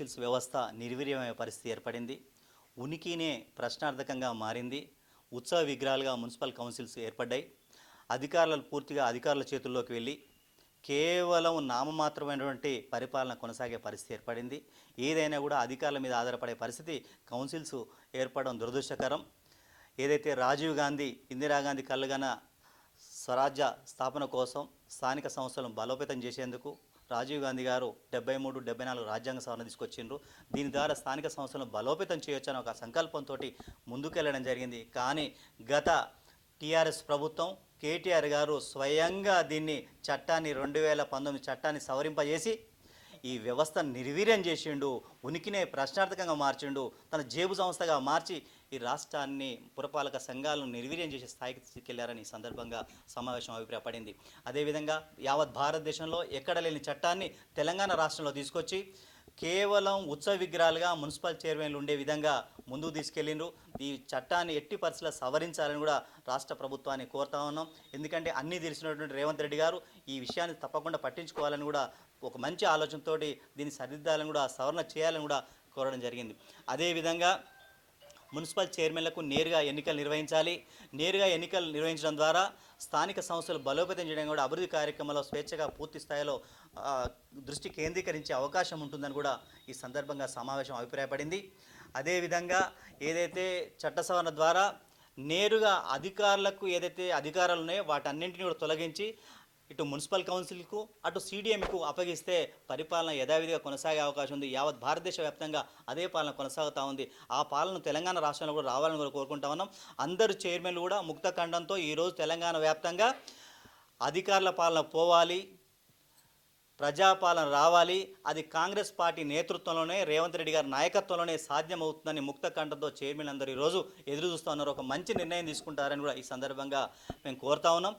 Councils వ్యవస్థ నిర్వీర్యమయ్యే పరిస్థితి ఏర్పడింది. ఉనికినే ప్రశ్నార్థకంగా మారింది. ఉత్సవ విగ్రహాలుగా మున్సిపల్ కౌన్సిల్స్ ఏర్పడ్డాయి. అధికారులు పూర్తిగా అధికారుల చేతుల్లోకి వెళ్ళి కేవలం నామమాత్రమైనటువంటి పరిపాలన కొనసాగే పరిస్థితి ఏర్పడింది. ఏదైనా కూడా అధికారుల మీద ఆధారపడే పరిస్థితి కౌన్సిల్స్ ఏర్పడడం దురదృష్టకరం. ఏదైతే రాజీవ్ గాంధీ, ఇందిరాగాంధీ కళ్ళగన స్వరాజ్య స్థాపన కోసం స్థానిక సంస్థలను బలోపేతం చేసేందుకు రాజీవ్ గాంధీ గారు 73, 74 రాజ్యాంగ సవరణ తీసుకొచ్చిండ్రు. దీని ద్వారా స్థానిక సంస్థలను బలోపేతం చేయొచ్చని ఒక సంకల్పంతో ముందుకెళ్ళడం జరిగింది. కానీ గత టీఆర్ఎస్ ప్రభుత్వం కేటీఆర్ గారు స్వయంగా దీన్ని చట్టాన్ని 2019 చట్టాన్ని సవరింపజేసి ఈ వ్యవస్థను నిర్వీర్యం చేసిండు. ఉనికినే ప్రశ్నార్థకంగా మార్చిండు. తన జేబు సంస్థగా మార్చి ఈ రాష్ట్రాన్ని పురపాలక సంఘాలను నిర్వీర్యం చేసే స్థాయికి తీసుకెళ్లారని ఈ సందర్భంగా సమావేశం అభిప్రాయపడింది. అదేవిధంగా యావత్ భారతదేశంలో ఎక్కడ లేని చట్టాన్ని తెలంగాణ రాష్ట్రంలో తీసుకొచ్చి కేవలం ఉత్సవ విగ్రహాలుగా మున్సిపల్ చైర్మన్లు ఉండే విధంగా ముందుకు తీసుకెళ్ళిండ్రు. ఈ చట్టాన్ని ఎట్టి పరిస్థితుల్లో సవరించాలని కూడా రాష్ట్ర ప్రభుత్వాన్ని కోరుతా ఉన్నాం. ఎందుకంటే అన్నీ తెలిసినటువంటి రేవంత్ రెడ్డి గారు ఈ విషయాన్ని తప్పకుండా పట్టించుకోవాలని కూడా ఒక మంచి ఆలోచనతో దీన్ని సరిదిద్దాలని కూడా సవరణ చేయాలని కూడా కోరడం జరిగింది. అదేవిధంగా మున్సిపల్ చైర్మన్లకు నేరుగా ఎన్నికలు నిర్వహించాలి. నేరుగా ఎన్నికలు నిర్వహించడం ద్వారా స్థానిక సంస్థలు బలోపేతం చేయడం కూడా అభివృద్ధి కార్యక్రమాల్లో స్వేచ్ఛగా పూర్తి స్థాయిలో దృష్టి కేంద్రీకరించే అవకాశం ఉంటుందని కూడా ఈ సందర్భంగా సమావేశం అభిప్రాయపడింది. అదేవిధంగా ఏదైతే చట్ట సవరణ ద్వారా నేరుగా అధికారులకు ఏదైతే అధికారాలు ఉన్నాయో వాటన్నింటినీ కూడా తొలగించి ఇటు మున్సిపల్ కౌన్సిల్కు అటు సిడిఎంకు అప్పగిస్తే పరిపాలన యథావిధిగా కొనసాగే అవకాశం ఉంది. యావత్ భారతదేశ వ్యాప్తంగా అదే పాలన కొనసాగుతూ ఉంది. ఆ పాలన తెలంగాణ రాష్ట్రంలో కూడా రావాలని కూడా కోరుకుంటా ఉన్నాం. అందరు చైర్మన్లు కూడా ముక్త ఖండంతో ఈరోజు తెలంగాణ వ్యాప్తంగా అధికారుల పాలన పోవాలి, ప్రజాపాలన రావాలి. అది కాంగ్రెస్ పార్టీ నేతృత్వంలోనే, రేవంత్ రెడ్డి గారి నాయకత్వంలోనే సాధ్యమవుతుందని ముక్త కంఠంతో చైర్మన్ అందరూ ఈరోజు ఎదురు చూస్తూ ఉన్నారు. ఒక మంచి నిర్ణయం తీసుకుంటారని కూడా ఈ సందర్భంగా మేము కోరుతా ఉన్నాం.